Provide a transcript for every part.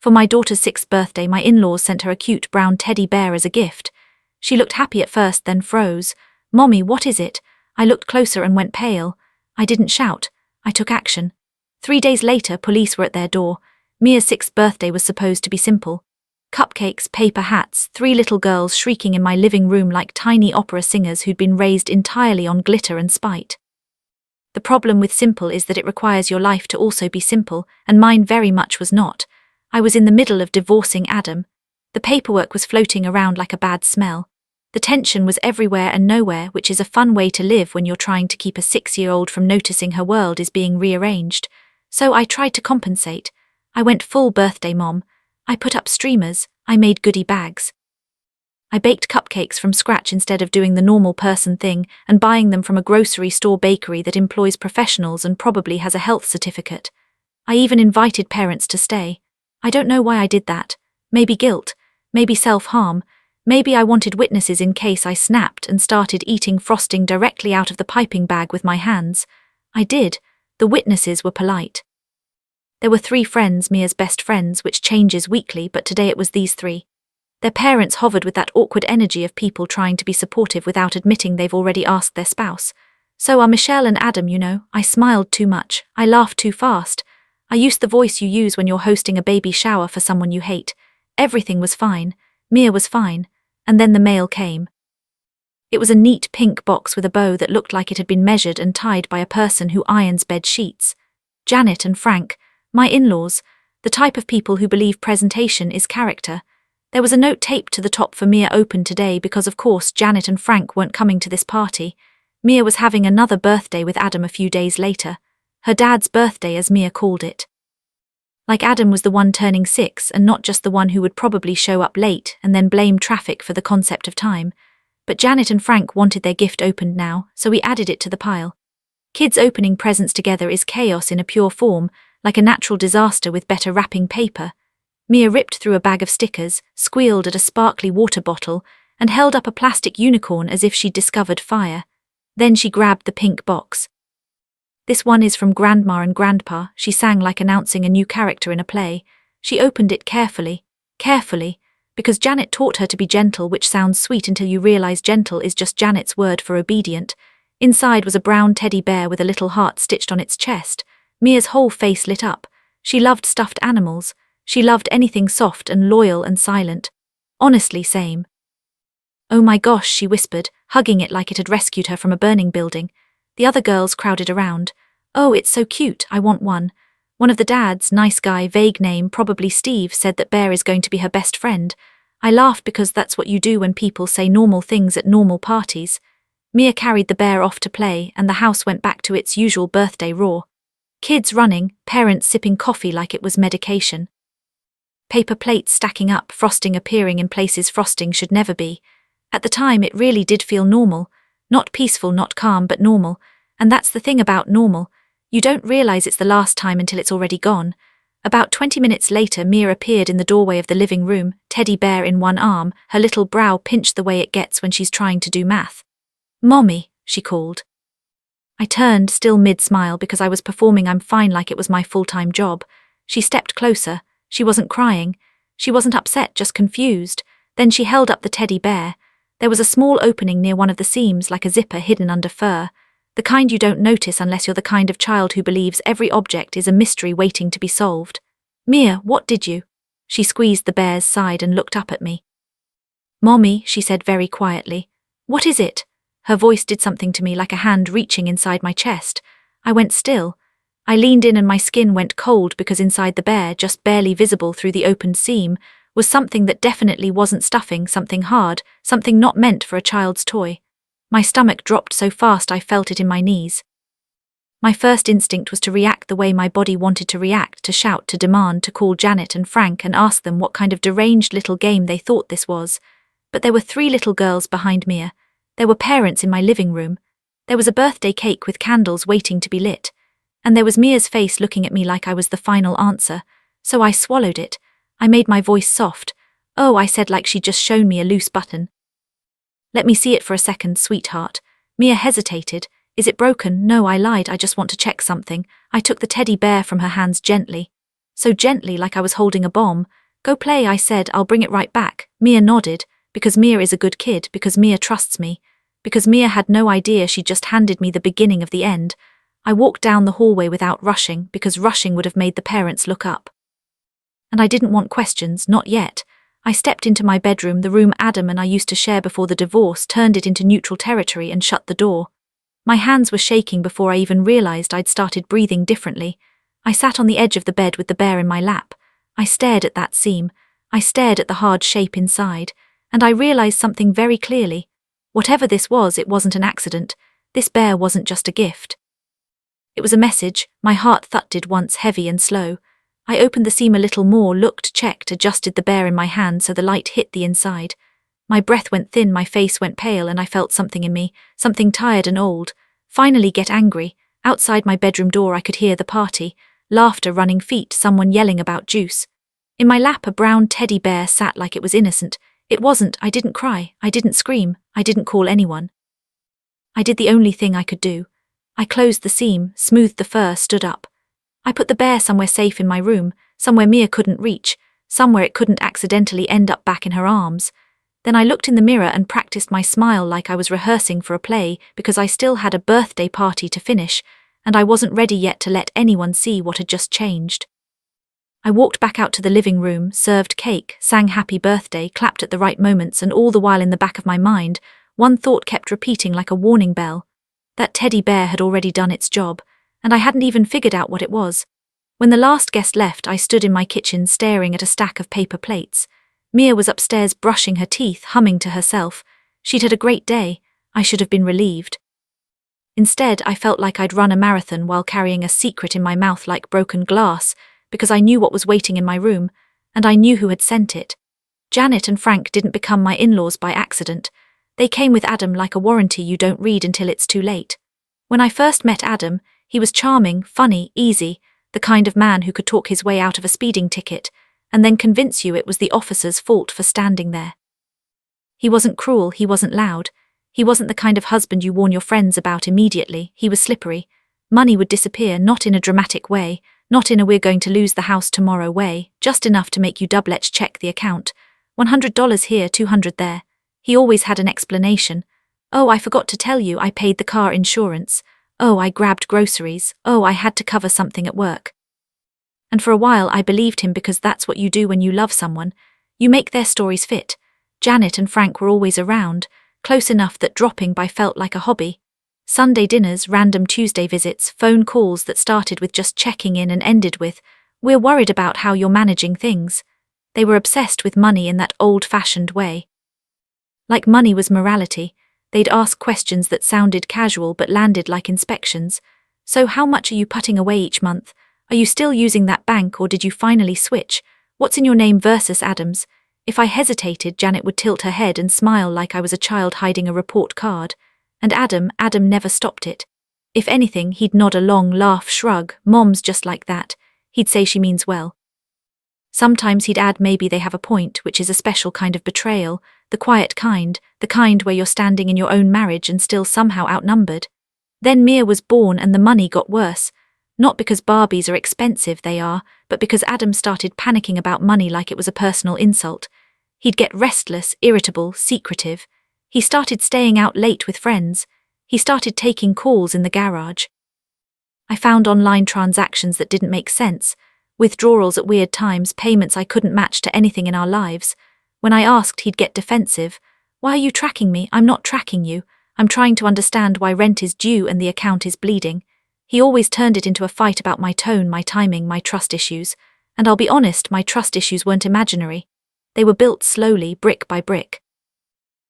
For my daughter's 6th birthday, my in-laws sent her a cute brown teddy bear as a gift. She looked happy at first, then froze. "Mommy, what is it?" I looked closer and went pale. I didn't shout. I took action. 3 days later, police were at their door. Mia's 6th birthday was supposed to be simple. Cupcakes, paper hats, 3 little girls shrieking in my living room like tiny opera singers who'd been raised entirely on glitter and spite. The problem with simple is that it requires your life to also be simple, and mine very much was not. I was in the middle of divorcing Adam. The paperwork was floating around like a bad smell. The tension was everywhere and nowhere, which is a fun way to live when you're trying to keep a 6-year-old from noticing her world is being rearranged. So I tried to compensate. I went full birthday mom. I put up streamers, I made goodie bags. I baked cupcakes from scratch instead of doing the normal person thing and buying them from a grocery store bakery that employs professionals and probably has a health certificate. I even invited parents to stay. I don't know why I did that. Maybe guilt, maybe self-harm, maybe I wanted witnesses in case I snapped and started eating frosting directly out of the piping bag with my hands. I did. The witnesses were polite. There were 3 friends, Mia's best friends, which changes weekly, but today it was these 3. Their parents hovered with that awkward energy of people trying to be supportive without admitting they've already asked their spouse. "So are Michelle and Adam, you know." I smiled too much. I laughed too fast. I used the voice you use when you're hosting a baby shower for someone you hate. Everything was fine. Mia was fine. And then the mail came. It was a neat pink box with a bow that looked like it had been measured and tied by a person who irons bed sheets. Janet and Frank, my in-laws, the type of people who believe presentation is character. There was a note taped to the top for Mia opened today because of course Janet and Frank weren't coming to this party. Mia was having another birthday with Adam a few days later. Her dad's birthday, as Mia called it. Like Adam was the one turning 6 and not just the one who would probably show up late and then blame traffic for the concept of time. But Janet and Frank wanted their gift opened now, so we added it to the pile. Kids opening presents together is chaos in a pure form, like a natural disaster with better wrapping paper. Mia ripped through a bag of stickers, squealed at a sparkly water bottle, and held up a plastic unicorn as if she'd discovered fire. Then she grabbed the pink box. "This one is from Grandma and Grandpa," she sang like announcing a new character in a play. She opened it carefully, because Janet taught her to be gentle, which sounds sweet until you realize gentle is just Janet's word for obedient. Inside was a brown teddy bear with a little heart stitched on its chest. Mia's whole face lit up. She loved stuffed animals. She loved anything soft and loyal and silent. Honestly, same. "Oh my gosh," she whispered, hugging it like it had rescued her from a burning building. The other girls crowded around. "Oh, it's so cute, I want one." One of the dads, nice guy, vague name, probably Steve, said that Bear is going to be her best friend. I laughed because that's what you do when people say normal things at normal parties. Mia carried the bear off to play and the house went back to its usual birthday roar. Kids running, parents sipping coffee like it was medication. Paper plates stacking up, frosting appearing in places frosting should never be. At the time it really did feel normal. Not peaceful, not calm, but normal. And that's the thing about normal. You don't realize it's the last time until it's already gone. About 20 minutes later, Mia appeared in the doorway of the living room, teddy bear in one arm, her little brow pinched the way it gets when she's trying to do math. "Mommy," she called. I turned, still mid-smile because I was performing I'm fine like it was my full-time job. She stepped closer. She wasn't crying. She wasn't upset, just confused. Then she held up the teddy bear. There was a small opening near one of the seams like a zipper hidden under fur. The kind you don't notice unless you're the kind of child who believes every object is a mystery waiting to be solved. "Mia, what did you?" She squeezed the bear's side and looked up at me. "Mommy," she said very quietly. "What is it?" Her voice did something to me like a hand reaching inside my chest. I went still. I leaned in and my skin went cold because inside the bear, just barely visible through the opened seam, was something that definitely wasn't stuffing, something hard, something not meant for a child's toy. My stomach dropped so fast I felt it in my knees. My first instinct was to react the way my body wanted to react, to shout, to demand, to call Janet and Frank and ask them what kind of deranged little game they thought this was. But there were 3 little girls behind Mia. There were parents in my living room. There was a birthday cake with candles waiting to be lit. And there was Mia's face looking at me like I was the final answer. So I swallowed it. I made my voice soft. "Oh," I said like she'd just shown me a loose button. "Let me see it for a second, sweetheart." Mia hesitated. "Is it broken?" "No," I lied. "I just want to check something." I took the teddy bear from her hands gently. So gently, like I was holding a bomb. Go play, I said, I'll bring it right back. Mia nodded, because Mia is a good kid, because Mia trusts me, because Mia had no idea she'd just handed me the beginning of the end. I walked down the hallway without rushing, because rushing would have made the parents look up. And I didn't want questions, not yet. I stepped into my bedroom, the room Adam and I used to share before the divorce, turned it into neutral territory and shut the door. My hands were shaking before I even realized I'd started breathing differently. I sat on the edge of the bed with the bear in my lap. I stared at that seam. I stared at the hard shape inside. And I realized something very clearly. Whatever this was, it wasn't an accident. This bear wasn't just a gift. It was a message. My heart thudded once, heavy and slow. I opened the seam a little more, looked, checked, adjusted the bear in my hand so the light hit the inside. My breath went thin, my face went pale, and I felt something in me, something tired and old, finally get angry. Outside my bedroom door I could hear the party, laughter, running feet, someone yelling about juice. In my lap a brown teddy bear sat like it was innocent. It wasn't. I didn't cry, I didn't scream, I didn't call anyone. I did the only thing I could do. I closed the seam, smoothed the fur, stood up. I put the bear somewhere safe in my room, somewhere Mia couldn't reach, somewhere it couldn't accidentally end up back in her arms. Then I looked in the mirror and practiced my smile like I was rehearsing for a play, because I still had a birthday party to finish, and I wasn't ready yet to let anyone see what had just changed. I walked back out to the living room, served cake, sang happy birthday, clapped at the right moments, and all the while in the back of my mind, one thought kept repeating like a warning bell. That teddy bear had already done its job, and I hadn't even figured out what it was. When the last guest left, I stood in my kitchen staring at a stack of paper plates. Mia was upstairs brushing her teeth, humming to herself. She'd had a great day. I should have been relieved. Instead, I felt like I'd run a marathon while carrying a secret in my mouth like broken glass, because I knew what was waiting in my room, and I knew who had sent it. Janet and Frank didn't become my in-laws by accident. They came with Adam like a warranty you don't read until it's too late. When I first met Adam, he was charming, funny, easy, the kind of man who could talk his way out of a speeding ticket, and then convince you it was the officer's fault for standing there. He wasn't cruel, he wasn't loud. He wasn't the kind of husband you warn your friends about immediately. He was slippery. Money would disappear, not in a dramatic way, not in a we're going to lose the house tomorrow way, just enough to make you double-edge check the account. $100 here, $200 there. He always had an explanation. Oh, I forgot to tell you, I paid the car insurance. Oh, I grabbed groceries. Oh, I had to cover something at work. And for a while I believed him, because that's what you do when you love someone. You make their stories fit. Janet and Frank were always around, close enough that dropping by felt like a hobby. Sunday dinners, random Tuesday visits, phone calls that started with just checking in and ended with, "We're worried about how you're managing things." They were obsessed with money in that old-fashioned way. Like money was morality. They'd ask questions that sounded casual but landed like inspections. So how much are you putting away each month? Are you still using that bank, or did you finally switch? What's in your name versus Adam's? If I hesitated, Janet would tilt her head and smile like I was a child hiding a report card. And Adam never stopped it. If anything, he'd nod a long laugh, shrug, "Mom's just like that." He'd say she means well. Sometimes he'd add, "Maybe they have a point," which is a special kind of betrayal, the quiet kind, the kind where you're standing in your own marriage and still somehow outnumbered. Then Mia was born and the money got worse. Not because Barbies are expensive, they are, but because Adam started panicking about money like it was a personal insult. He'd get restless, irritable, secretive. He started staying out late with friends. He started taking calls in the garage. I found online transactions that didn't make sense, withdrawals at weird times, payments I couldn't match to anything in our lives. When I asked, he'd get defensive. "Why are you tracking me? I'm not tracking you. I'm trying to understand why rent is due and the account is bleeding." He always turned it into a fight about my tone, my timing, my trust issues. And I'll be honest, my trust issues weren't imaginary. They were built slowly, brick by brick.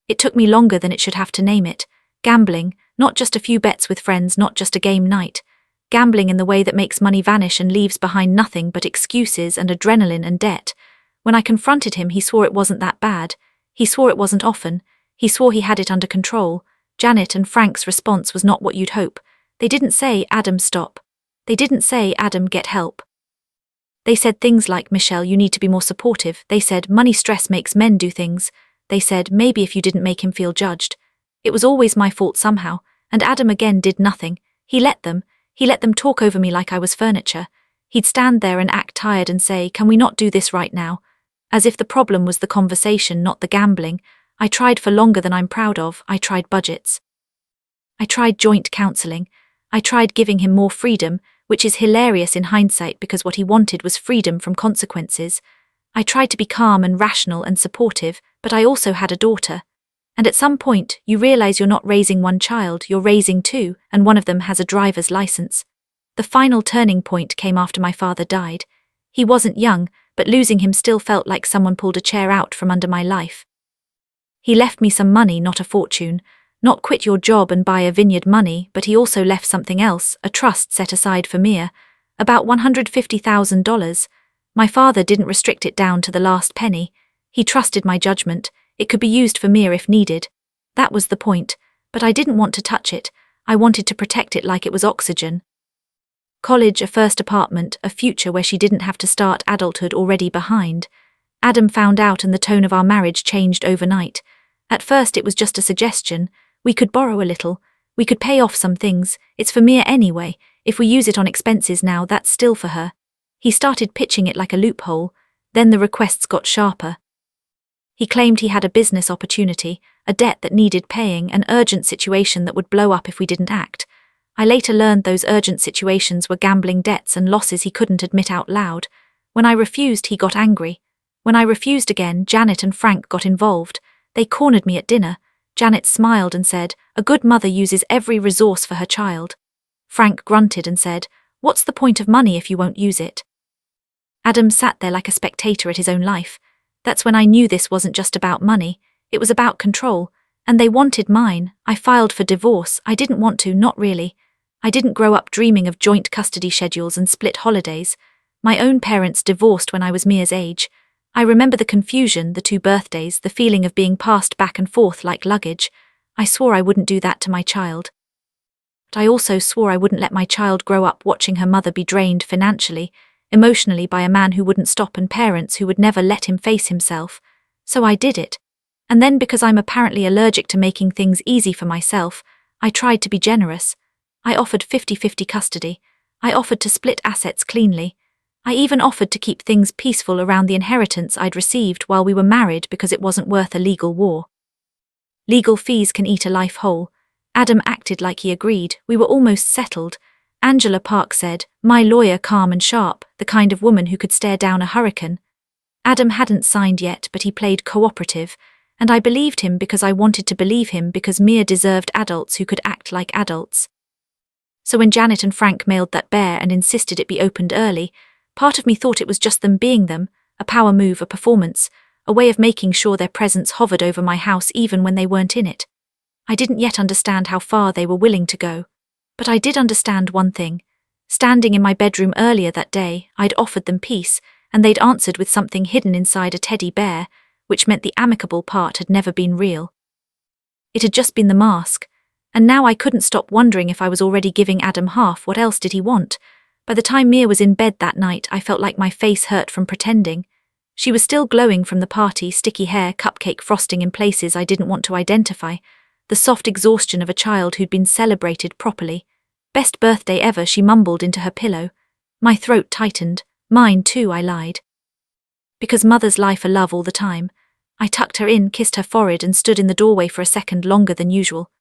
It took me longer than it should have to name it. Gambling, not just a few bets with friends, not just a game night. Gambling in the way that makes money vanish and leaves behind nothing but excuses and adrenaline and debt. When I confronted him, he swore it wasn't that bad. He swore it wasn't often. He swore he had it under control. Janet and Frank's response was not what you'd hope. They didn't say, "Adam, stop." They didn't say, "Adam, get help." They said things like, "Michelle, you need to be more supportive." They said, "Money stress makes men do things." They said, "Maybe if you didn't make him feel judged." It was always my fault somehow, and Adam again did nothing. He let them talk over me like I was furniture. He'd stand there and act tired and say, "Can we not do this right now?" As if the problem was the conversation, not the gambling. I tried for longer than I'm proud of. I tried budgets. I tried joint counseling. I tried giving him more freedom, which is hilarious in hindsight because what he wanted was freedom from consequences. I tried to be calm and rational and supportive, but I also had a daughter. And at some point, you realize you're not raising one child, you're raising two, and one of them has a driver's license. The final turning point came after my father died. He wasn't young, but losing him still felt like someone pulled a chair out from under my life. He left me some money, not a fortune. Not quit your job and buy a vineyard money, but he also left something else, a trust set aside for Mia. About $150,000. My father didn't restrict it down to the last penny. He trusted my judgment. It could be used for Mia if needed. That was the point, but I didn't want to touch it. I wanted to protect it like it was oxygen. College, a first apartment, a future where she didn't have to start adulthood already behind. Adam found out and the tone of our marriage changed overnight. At first it was just a suggestion. We could borrow a little. We could pay off some things. It's for Mia anyway. If we use it on expenses now, that's still for her. He started pitching it like a loophole. Then the requests got sharper. He claimed he had a business opportunity, a debt that needed paying, an urgent situation that would blow up if we didn't act. I later learned those urgent situations were gambling debts and losses he couldn't admit out loud. When I refused, he got angry. When I refused again, Janet and Frank got involved. They cornered me at dinner. Janet smiled and said, "A good mother uses every resource for her child." Frank grunted and said, "What's the point of money if you won't use it?" Adam sat there like a spectator at his own life. That's when I knew this wasn't just about money, it was about control, and they wanted mine. I filed for divorce. I didn't want to, not really. I didn't grow up dreaming of joint custody schedules and split holidays. My own parents divorced when I was Mia's age. I remember the confusion, the 2 birthdays, the feeling of being passed back and forth like luggage. I swore I wouldn't do that to my child. But I also swore I wouldn't let my child grow up watching her mother be drained financially, emotionally by a man who wouldn't stop and parents who would never let him face himself. So I did it. And then because I'm apparently allergic to making things easy for myself, I tried to be generous. I offered 50-50 custody. I offered to split assets cleanly. I even offered to keep things peaceful around the inheritance I'd received while we were married because it wasn't worth a legal war. Legal fees can eat a life whole. Adam acted like he agreed. We were almost settled. Angela Park said, "My lawyer, calm and sharp, the kind of woman who could stare down a hurricane." Adam hadn't signed yet, but he played cooperative, and I believed him because I wanted to believe him because Mia deserved adults who could act like adults. So when Janet and Frank mailed that bear and insisted it be opened early, part of me thought it was just them being them, a power move, a performance, a way of making sure their presence hovered over my house even when they weren't in it. I didn't yet understand how far they were willing to go. But I did understand one thing. Standing in my bedroom earlier that day, I'd offered them peace, and they'd answered with something hidden inside a teddy bear, which meant the amicable part had never been real. It had just been the mask. And now I couldn't stop wondering if I was already giving Adam half. What else did he want? By the time Mia was in bed that night, I felt like my face hurt from pretending. She was still glowing from the party, sticky hair, cupcake frosting in places I didn't want to identify, the soft exhaustion of a child who'd been celebrated properly. "Best birthday ever," she mumbled into her pillow. My throat tightened. "Mine too," I lied. Because mother's life a love all the time. I tucked her in, kissed her forehead and stood in the doorway for a second longer than usual.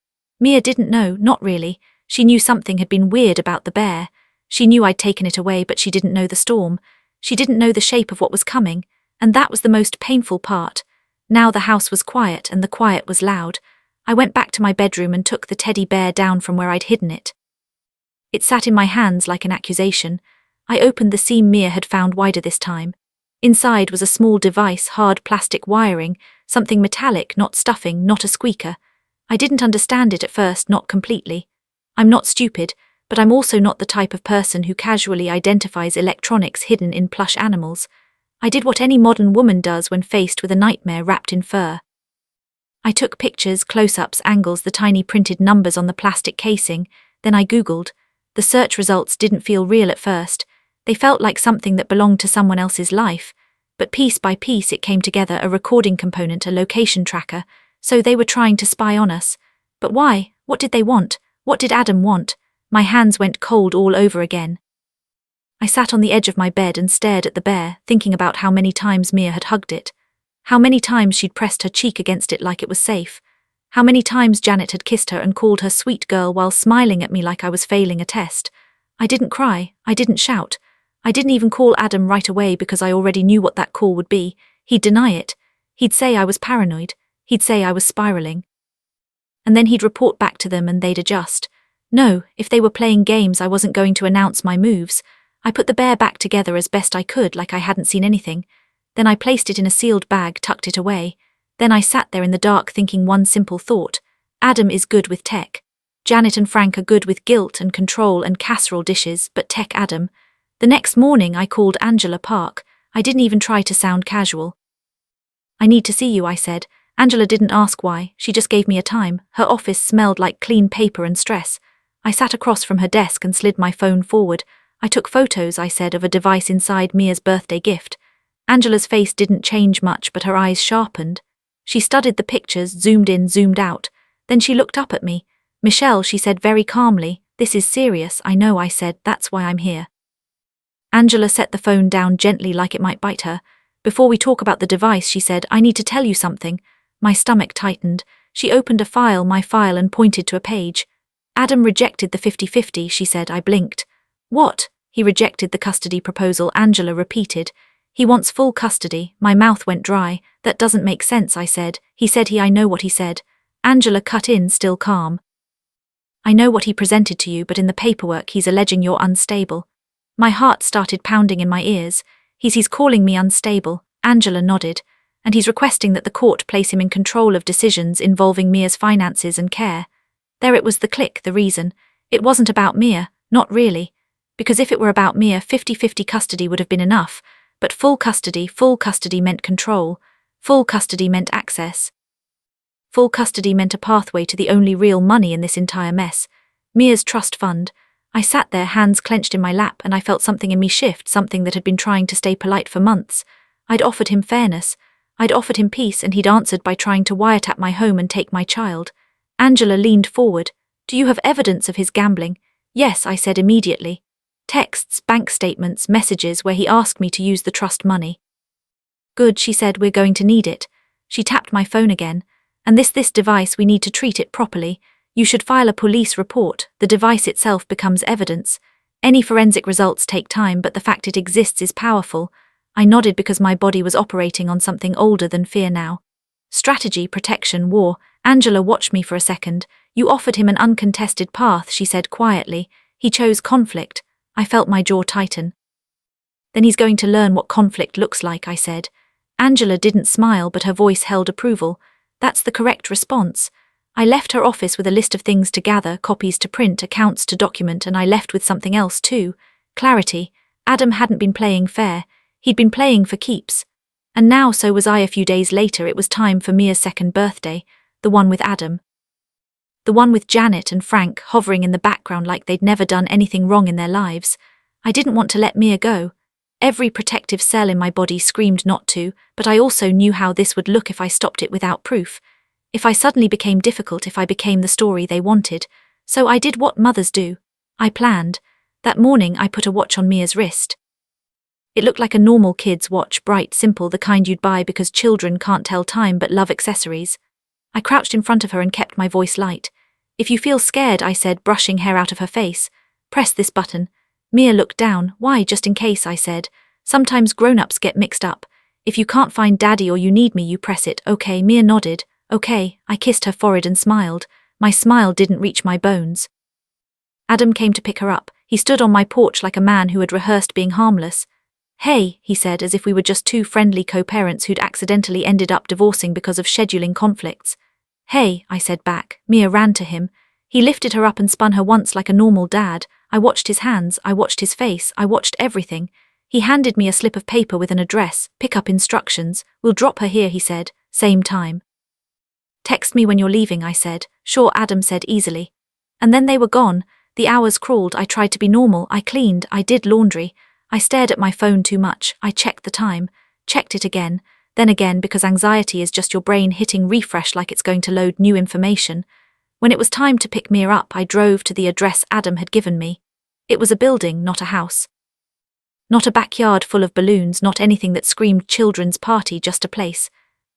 Mia didn't know, not really. She knew something had been weird about the bear. She knew I'd taken it away, but she didn't know the storm. She didn't know the shape of what was coming, and that was the most painful part. Now the house was quiet, and the quiet was loud. I went back to my bedroom and took the teddy bear down from where I'd hidden it. It sat in my hands like an accusation. I opened the seam Mia had found wider this time. Inside was a small device, hard plastic wiring, something metallic, not stuffing, not a squeaker. I didn't understand it at first, not completely. I'm not stupid, but I'm also not the type of person who casually identifies electronics hidden in plush animals. I did what any modern woman does when faced with a nightmare wrapped in fur. I took pictures, close-ups, angles, the tiny printed numbers on the plastic casing, then I Googled. The search results didn't feel real at first. They felt like something that belonged to someone else's life. But piece by piece it came together, a recording component, a location tracker. So they were trying to spy on us. But why? What did they want? What did Adam want? My hands went cold all over again. I sat on the edge of my bed and stared at the bear, thinking about how many times Mia had hugged it. How many times she'd pressed her cheek against it like it was safe. How many times Janet had kissed her and called her sweet girl while smiling at me like I was failing a test. I didn't cry, I didn't shout. I didn't even call Adam right away because I already knew what that call would be. He'd deny it. He'd say I was paranoid. He'd say I was spiraling. And then he'd report back to them and they'd adjust. No, if they were playing games, I wasn't going to announce my moves. I put the bear back together as best I could, like I hadn't seen anything. Then I placed it in a sealed bag, tucked it away. Then I sat there in the dark thinking one simple thought. Adam is good with tech. Janet and Frank are good with guilt and control and casserole dishes, but tech Adam. The next morning I called Angela Park. I didn't even try to sound casual. I need to see you, I said. Angela didn't ask why, she just gave me a time. Her office smelled like clean paper and stress. I sat across from her desk and slid my phone forward. I took photos, I said, of a device inside Mia's birthday gift. Angela's face didn't change much, but her eyes sharpened. She studied the pictures, zoomed in, zoomed out. Then she looked up at me. Michelle, she said very calmly, this is serious, I know, I said, that's why I'm here. Angela set the phone down gently like it might bite her. Before we talk about the device, she said, I need to tell you something. My stomach tightened. She opened my file, and pointed to a page. Adam rejected the 50-50, she said. I blinked. What? He rejected the custody proposal, Angela repeated. He wants full custody. My mouth went dry. That doesn't make sense, I said. He said I know what he said. Angela cut in, still calm. I know what he presented to you, but in the paperwork he's alleging you're unstable. My heart started pounding in my ears. He's calling me unstable. Angela nodded. And he's requesting that the court place him in control of decisions involving Mia's finances and care. There it was, the click, the reason. It wasn't about Mia, not really. Because if it were about Mia, 50-50 custody would have been enough, but full custody meant control. Full custody meant access. Full custody meant a pathway to the only real money in this entire mess. Mia's trust fund. I sat there, hands clenched in my lap, and I felt something in me shift, something that had been trying to stay polite for months. I'd offered him fairness. I'd offered him peace, and he'd answered by trying to wiretap my home and take my child. Angela leaned forward. Do you have evidence of his gambling? Yes, I said immediately. Texts, bank statements, messages where he asked me to use the trust money. Good, she said, we're going to need it. She tapped my phone again. And this device, we need to treat it properly. You should file a police report. The device itself becomes evidence. Any forensic results take time, but the fact it exists is powerful. I nodded because my body was operating on something older than fear now. Strategy, protection, war. Angela watched me for a second. You offered him an uncontested path, she said quietly. He chose conflict. I felt my jaw tighten. Then he's going to learn what conflict looks like, I said. Angela didn't smile, but her voice held approval. That's the correct response. I left her office with a list of things to gather, copies to print, accounts to document, and I left with something else too. Clarity. Adam hadn't been playing fair. He'd been playing for keeps. And now so was I. A few days later it was time for Mia's second birthday, the one with Adam. The one with Janet and Frank hovering in the background like they'd never done anything wrong in their lives. I didn't want to let Mia go. Every protective cell in my body screamed not to, but I also knew how this would look if I stopped it without proof. If I suddenly became difficult, if I became the story they wanted. So I did what mothers do. I planned. That morning I put a watch on Mia's wrist. It looked like a normal kid's watch, bright, simple, the kind you'd buy because children can't tell time but love accessories. I crouched in front of her and kept my voice light. If you feel scared, I said, brushing hair out of her face, press this button. Mia looked down. Why? Just in case, I said. Sometimes grown-ups get mixed up. If you can't find Daddy or you need me, you press it. Okay, Mia nodded. Okay, I kissed her forehead and smiled. My smile didn't reach my bones. Adam came to pick her up. He stood on my porch like a man who had rehearsed being harmless. Hey, he said, as if we were just two friendly co-parents who'd accidentally ended up divorcing because of scheduling conflicts. Hey, I said back. Mia ran to him. He lifted her up and spun her once like a normal dad. I watched his hands, I watched his face, I watched everything. He handed me a slip of paper with an address, pick up instructions. We'll drop her here, he said, same time. Text me when you're leaving, I said. Sure, Adam said easily. And then they were gone. The hours crawled. I tried to be normal. I cleaned. I did laundry. I stared at my phone too much. I checked the time. Checked it again. Then again, because anxiety is just your brain hitting refresh like it's going to load new information. When it was time to pick Mia up, I drove to the address Adam had given me. It was a building, not a house. Not a backyard full of balloons, not anything that screamed children's party, just a place.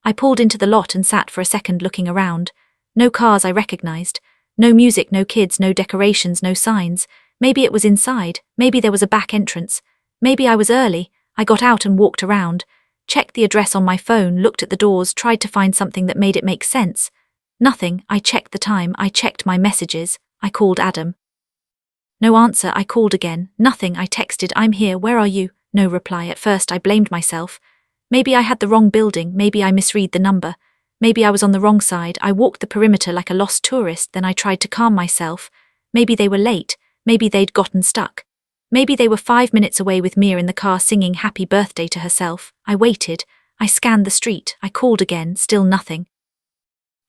I pulled into the lot and sat for a second looking around. No cars I recognized. No music, no kids, no decorations, no signs. Maybe it was inside. Maybe there was a back entrance. Maybe I was early. I got out and walked around. Checked the address on my phone, looked at the doors, tried to find something that made it make sense. Nothing. I checked the time. I checked my messages. I called Adam. No answer. I called again. Nothing. I texted, "I'm here, where are you?" No reply. At first I blamed myself. Maybe I had the wrong building, maybe I misread the number. Maybe I was on the wrong side. I walked the perimeter like a lost tourist, then I tried to calm myself. Maybe they were late. Maybe they'd gotten stuck. Maybe they were 5 minutes away with Mia in the car singing happy birthday to herself. I waited. I scanned the street. I called again, still nothing.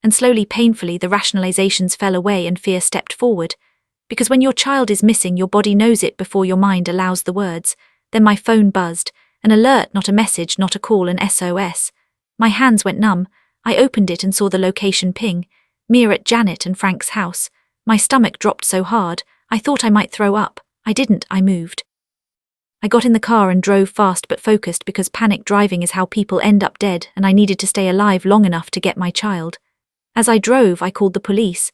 And slowly, painfully, the rationalizations fell away and fear stepped forward. Because when your child is missing, your body knows it before your mind allows the words. Then my phone buzzed. An alert, not a message, not a call, an SOS. My hands went numb. I opened it and saw the location ping. Mia at Janet and Frank's house. My stomach dropped so hard, I thought I might throw up. I didn't, I moved. I got in the car and drove fast but focused, because panic driving is how people end up dead, and I needed to stay alive long enough to get my child. As I drove, I called the police.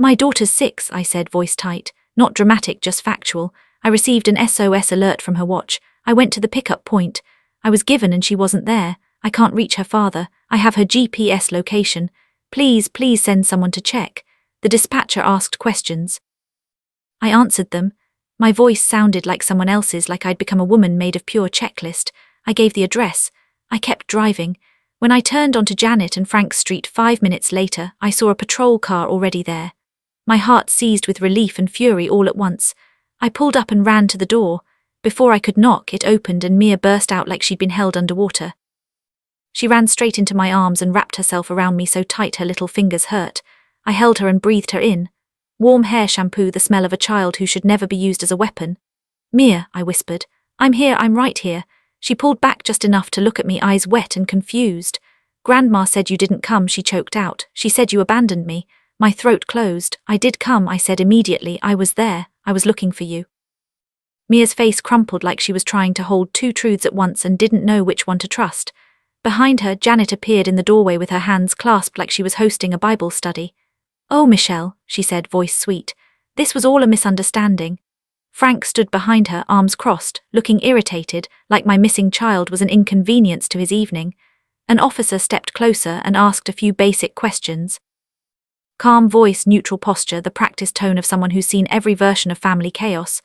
"My daughter's 6, I said, voice tight. Not dramatic, just factual. I received an SOS alert from her watch. I went to the pickup point. I was given and she wasn't there. I can't reach her father. I have her GPS location. Please send someone to check." The dispatcher asked questions. I answered them. My voice sounded like someone else's, like I'd become a woman made of pure checklist. I gave the address. I kept driving. When I turned onto Janet and Frank's street 5 minutes later, I saw a patrol car already there. My heart seized with relief and fury all at once. I pulled up and ran to the door. Before I could knock, it opened and Mia burst out like she'd been held underwater. She ran straight into my arms and wrapped herself around me so tight her little fingers hurt. I held her and breathed her in. Warm hair shampoo, the smell of a child who should never be used as a weapon. "Mia," I whispered. "I'm here, I'm right here." She pulled back just enough to look at me, eyes wet and confused. "Grandma said you didn't come," she choked out. "She said you abandoned me." My throat closed. "I did come," I said immediately. "I was there. I was looking for you." Mia's face crumpled like she was trying to hold two truths at once and didn't know which one to trust. Behind her, Janet appeared in the doorway with her hands clasped like she was hosting a Bible study. "Oh, Michelle," she said, voice sweet. "This was all a misunderstanding." Frank stood behind her, arms crossed, looking irritated, like my missing child was an inconvenience to his evening. An officer stepped closer and asked a few basic questions. Calm voice, neutral posture, the practiced tone of someone who's seen every version of family chaos.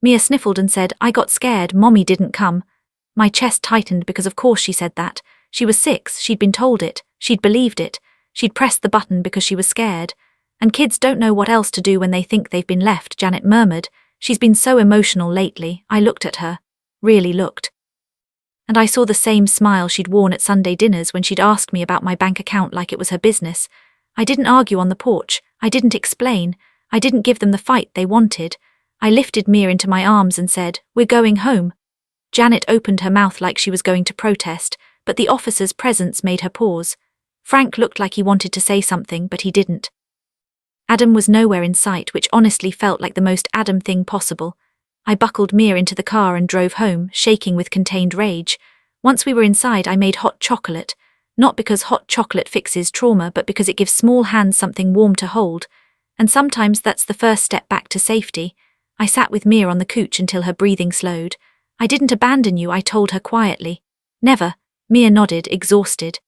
Mia sniffled and said, "I got scared, Mommy didn't come." My chest tightened because of course she said that. She was 6, she'd been told it, she'd believed it, she'd pressed the button because she was scared. "And kids don't know what else to do when they think they've been left," Janet murmured. "She's been so emotional lately." I looked at her. Really looked. And I saw the same smile she'd worn at Sunday dinners when she'd asked me about my bank account like it was her business. I didn't argue on the porch. I didn't explain. I didn't give them the fight they wanted. I lifted Mia into my arms and said, "We're going home." Janet opened her mouth like she was going to protest, but the officer's presence made her pause. Frank looked like he wanted to say something, but he didn't. Adam was nowhere in sight, which honestly felt like the most Adam thing possible. I buckled Mia into the car and drove home, shaking with contained rage. Once we were inside, I made hot chocolate. Not because hot chocolate fixes trauma, but because it gives small hands something warm to hold. And sometimes that's the first step back to safety. I sat with Mia on the couch until her breathing slowed. "I didn't abandon you," I told her quietly. "Never." Mia nodded, exhausted.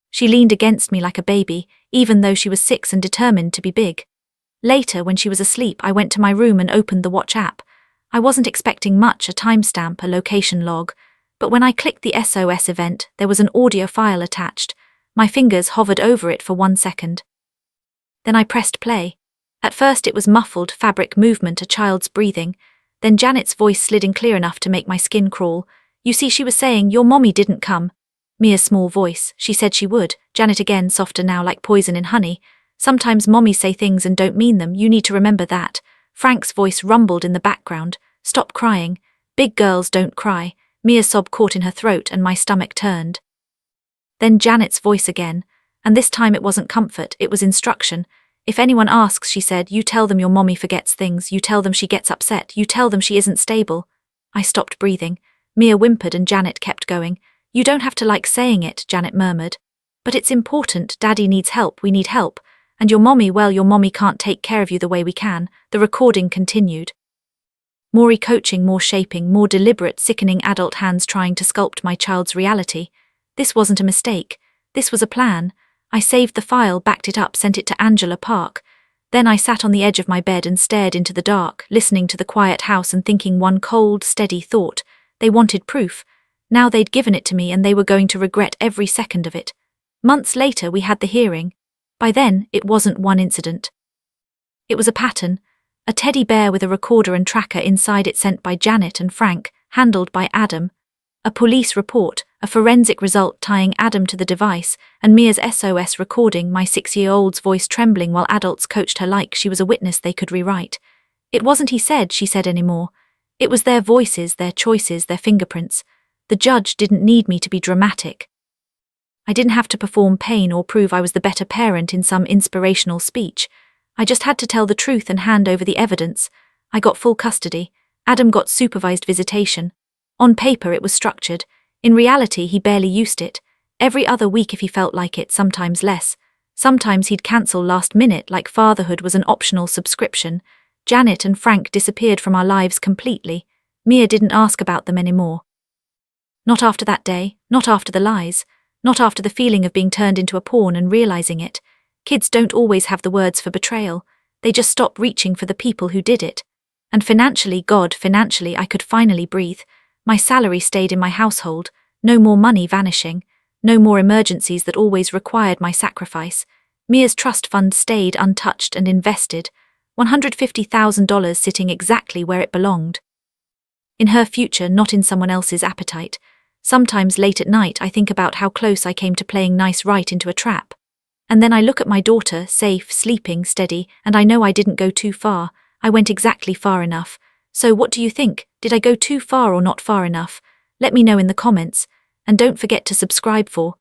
She leaned against me like a baby, even though she was 6 and determined to be big. Later, when she was asleep, I went to my room and opened the watch app. I wasn't expecting much, a timestamp, a location log. But when I clicked the SOS event, there was an audio file attached. My fingers hovered over it for 1 second. Then I pressed play. At first it was muffled, fabric movement, a child's breathing. Then Janet's voice slid in clear enough to make my skin crawl. "You see," she was saying, "your mommy didn't come." Mia's small voice, "She said she would." Janet again, softer now, like poison in honey. "Sometimes mommies say things and don't mean them, you need to remember that." Frank's voice rumbled in the background. "Stop crying. Big girls don't cry." Mia's sob caught in her throat and my stomach turned. Then Janet's voice again, and this time it wasn't comfort, it was instruction. "If anyone asks," she said, "you tell them your mommy forgets things, you tell them she gets upset, you tell them she isn't stable." I stopped breathing. Mia whimpered and Janet kept going. You don't have to like saying it, Janet murmured. But it's important, Daddy needs help, we need help. And your mommy, well, your mommy can't take care of you the way we can. The recording continued. More coaching, more shaping, more deliberate, sickening adult hands trying to sculpt my child's reality. This wasn't a mistake. This was a plan. I saved the file, backed it up, sent it to Angela Park. Then I sat on the edge of my bed and stared into the dark, listening to the quiet house and thinking one cold, steady thought. They wanted proof. Now they'd given it to me and they were going to regret every second of it. Months later we had the hearing. By then, it wasn't one incident. It was a pattern. A teddy bear with a recorder and tracker inside it sent by Janet and Frank, handled by Adam. A police report, a forensic result tying Adam to the device, and Mia's SOS recording, my 6-year-old's voice trembling while adults coached her like she was a witness they could rewrite. It wasn't he said, she said anymore. It was their voices, their choices, their fingerprints. The judge didn't need me to be dramatic. I didn't have to perform pain or prove I was the better parent in some inspirational speech. I just had to tell the truth and hand over the evidence. I got full custody. Adam got supervised visitation. On paper it was structured. In reality he barely used it. Every other week if he felt like it, sometimes less. Sometimes he'd cancel last minute like fatherhood was an optional subscription. Janet and Frank disappeared from our lives completely. Mia didn't ask about them anymore. Not after that day, not after the lies, not after the feeling of being turned into a pawn and realizing it. Kids don't always have the words for betrayal. They just stop reaching for the people who did it. And financially, I could finally breathe. My salary stayed in my household, no more money vanishing, no more emergencies that always required my sacrifice. Mia's trust fund stayed untouched and invested, $150,000 sitting exactly where it belonged. In her future, not in someone else's appetite. Sometimes late at night I think about how close I came to playing nice right into a trap. And then I look at my daughter, safe, sleeping, steady, and I know I didn't go too far. I went exactly far enough. So what do you think? Did I go too far or not far enough? Let me know in the comments. And don't forget to subscribe for